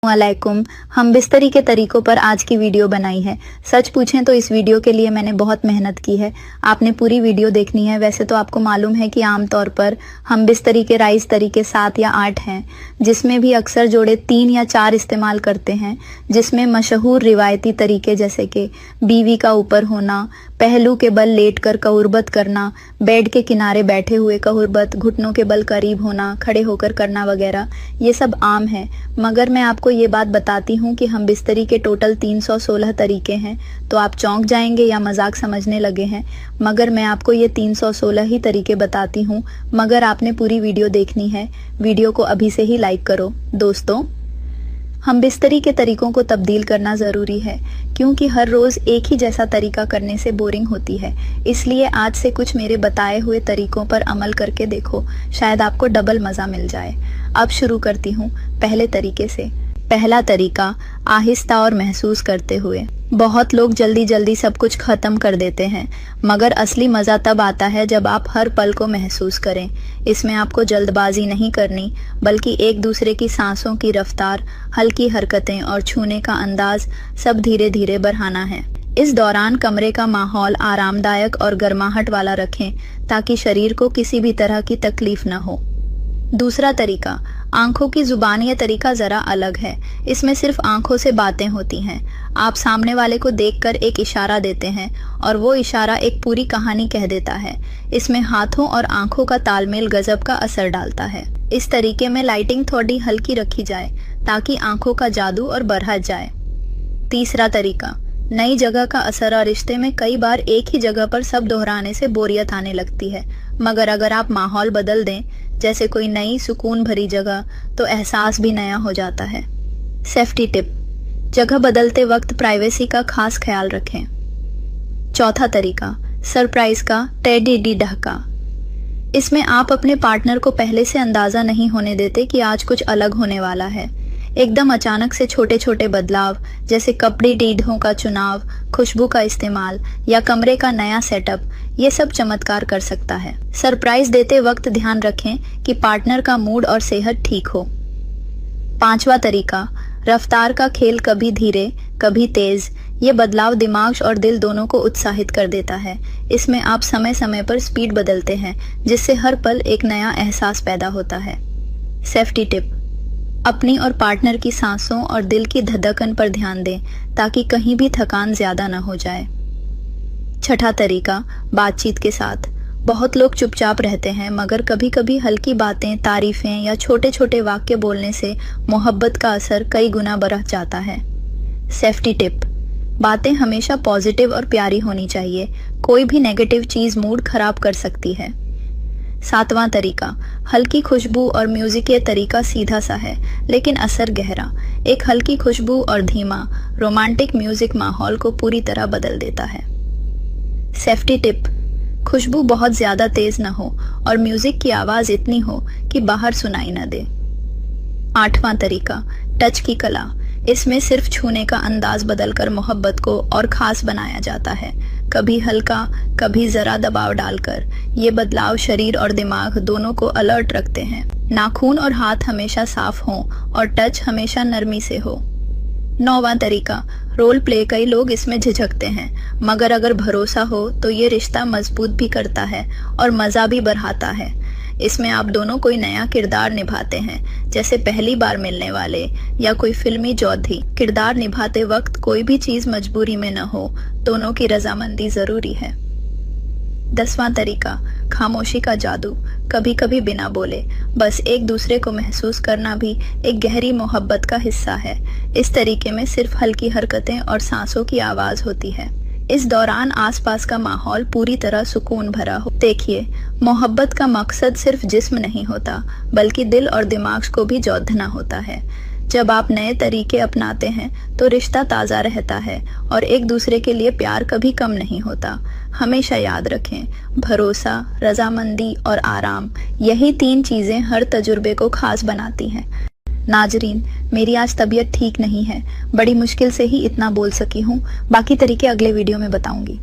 वालेकुम। हम बिस्तरी के तरीकों पर आज की वीडियो बनाई है। सच पूछें तो इस वीडियो के लिए मैंने बहुत मेहनत की है। आपने पूरी वीडियो देखनी है। वैसे तो आपको मालूम है कि आमतौर पर हम बिस्तरी के राइस तरीके 7 या 8 हैं, जिसमें भी अक्सर जोड़े 3 या 4 इस्तेमाल करते हैं। जिसमें मशहूर रिवायती तरीके जैसे कि बीवी का ऊपर होना, पहलू के बल लेटकर कहुरबत करना, बेड के किनारे बैठे हुए कहुरबत, घुटनों के बल करीब होना, खड़े होकर करना वगैरह, ये सब आम है। मगर मैं आपको ये बात बताती हूँ कि हम बिस्तरी के टोटल 316 तरीके हैं। तो आप चौंक जाएंगे या मजाक समझने लगे हैं, मगर मैं आपको ये 316 ही तरीके बताती हूँ। मगर आपने पूरी वीडियो देखनी है। वीडियो को अभी से ही लाइक करो। दोस्तों, हम बिस्तरी के तरीकों को तब्दील करना ज़रूरी है, क्योंकि हर रोज़ एक ही जैसा तरीका करने से बोरिंग होती है। इसलिए आज से कुछ मेरे बताए हुए तरीकों पर अमल करके देखो, शायद आपको डबल मज़ा मिल जाए। अब शुरू करती हूँ पहले तरीके से। पहला तरीका, आहिस्ता और महसूस करते हुए। बहुत लोग जल्दी जल्दी सब कुछ ख़त्म कर देते हैं, मगर असली मज़ा तब आता है जब आप हर पल को महसूस करें। इसमें आपको जल्दबाजी नहीं करनी, बल्कि एक दूसरे की सांसों की रफ्तार, हल्की हरकतें और छूने का अंदाज सब धीरे धीरे बढ़ाना है। इस दौरान कमरे का माहौल आरामदायक और गर्माहट वाला रखें, ताकि शरीर को किसी भी तरह की तकलीफ न हो। दूसरा तरीका, आंखों की जुबान। ये तरीका ज़रा अलग है। इसमें सिर्फ आंखों से बातें होती हैं। आप सामने वाले को देखकर एक इशारा देते हैं और वो इशारा एक पूरी कहानी कह देता है। इसमें हाथों और आंखों का तालमेल गजब का असर डालता है। इस तरीके में लाइटिंग थोड़ी हल्की रखी जाए, ताकि आंखों का जादू और बढ़ा जाए। तीसरा तरीका, नई जगह का असर। और रिश्ते में कई बार एक ही जगह पर सब दोहराने से बोरियत आने लगती है, मगर अगर आप माहौल बदल दें, जैसे कोई नई सुकून भरी जगह, तो एहसास भी नया हो जाता है। सेफ्टी टिप, जगह बदलते वक्त प्राइवेसी का खास ख्याल रखें। चौथा तरीका, सरप्राइज का टेडी ढहका। इसमें आप अपने पार्टनर को पहले से अंदाजा नहीं होने देते कि आज कुछ अलग होने वाला है। एकदम अचानक से छोटे छोटे बदलाव, जैसे कपड़े डीढ़ों का चुनाव, खुशबू का इस्तेमाल या कमरे का नया सेटअप, ये सब चमत्कार कर सकता है। सरप्राइज देते वक्त ध्यान रखें कि पार्टनर का मूड और सेहत ठीक हो। पांचवा तरीका, रफ्तार का खेल। कभी धीरे कभी तेज। ये बदलाव दिमाग और दिल दोनों को उत्साहित कर देता है। इसमें आप समय समय पर स्पीड बदलते हैं, जिससे हर पल एक नया एहसास पैदा होता है। सेफ्टी टिप, अपनी और पार्टनर की सांसों और दिल की धड़कन पर ध्यान दें, ताकि कहीं भी थकान ज्यादा न हो जाए। छठा तरीका, बातचीत के साथ। बहुत लोग चुपचाप रहते हैं, मगर कभी कभी हल्की बातें, तारीफें या छोटे छोटे वाक्य बोलने से मोहब्बत का असर कई गुना बढ़ जाता है। सेफ्टी टिप, बातें हमेशा पॉजिटिव और प्यारी होनी चाहिए। कोई भी नेगेटिव चीज मूड खराब कर सकती है। सातवां तरीका, हल्की खुशबू और म्यूजिक। ये तरीका सीधा सा है, लेकिन असर गहरा। एक हल्की खुशबू और धीमा रोमांटिक म्यूजिक माहौल को पूरी तरह बदल देता है। सेफ्टी टिप, खुशबू बहुत ज्यादा तेज न हो और म्यूजिक की आवाज इतनी हो कि बाहर सुनाई न दे। आठवां तरीका, टच की कला। इसमें सिर्फ छूने का अंदाज बदलकर मोहब्बत को और खास बनाया जाता है। कभी हल्का, कभी जरा दबाव डालकर। ये बदलाव शरीर और दिमाग दोनों को अलर्ट रखते हैं। नाखून और हाथ हमेशा साफ हों और टच हमेशा नरमी से हो। नौवां तरीका, रोल प्ले। कई लोग इसमें झिझकते हैं, मगर अगर भरोसा हो तो ये रिश्ता मजबूत भी करता है और मज़ा भी बढ़ाता है। इसमें आप दोनों कोई नया किरदार निभाते हैं, जैसे पहली बार मिलने वाले या कोई फिल्मी जोधी। किरदार निभाते वक्त कोई भी चीज़ मजबूरी में न हो, दोनों की रजामंदी ज़रूरी है। 10वां तरीका, खामोशी का जादू। कभी कभी बिना बोले बस एक दूसरे को महसूस करना भी एक गहरी मोहब्बत का हिस्सा है। इस तरीके में सिर्फ हल्की हरकतें और सांसों की आवाज़ होती है। इस दौरान आसपास का माहौल पूरी तरह सुकून भरा हो। देखिए, मोहब्बत का मकसद सिर्फ जिस्म नहीं होता, बल्कि दिल और दिमाग को भी जोड़ना होता है। जब आप नए तरीके अपनाते हैं तो रिश्ता ताज़ा रहता है और एक दूसरे के लिए प्यार कभी कम नहीं होता। हमेशा याद रखें, भरोसा, रजामंदी और आराम, यही 3 चीज़ें हर तजुर्बे को खास बनाती हैं। नाजरीन, मेरी आज तबीयत ठीक नहीं है। बड़ी मुश्किल से ही इतना बोल सकी हूँ। बाकी तरीके अगले वीडियो में बताऊंगी।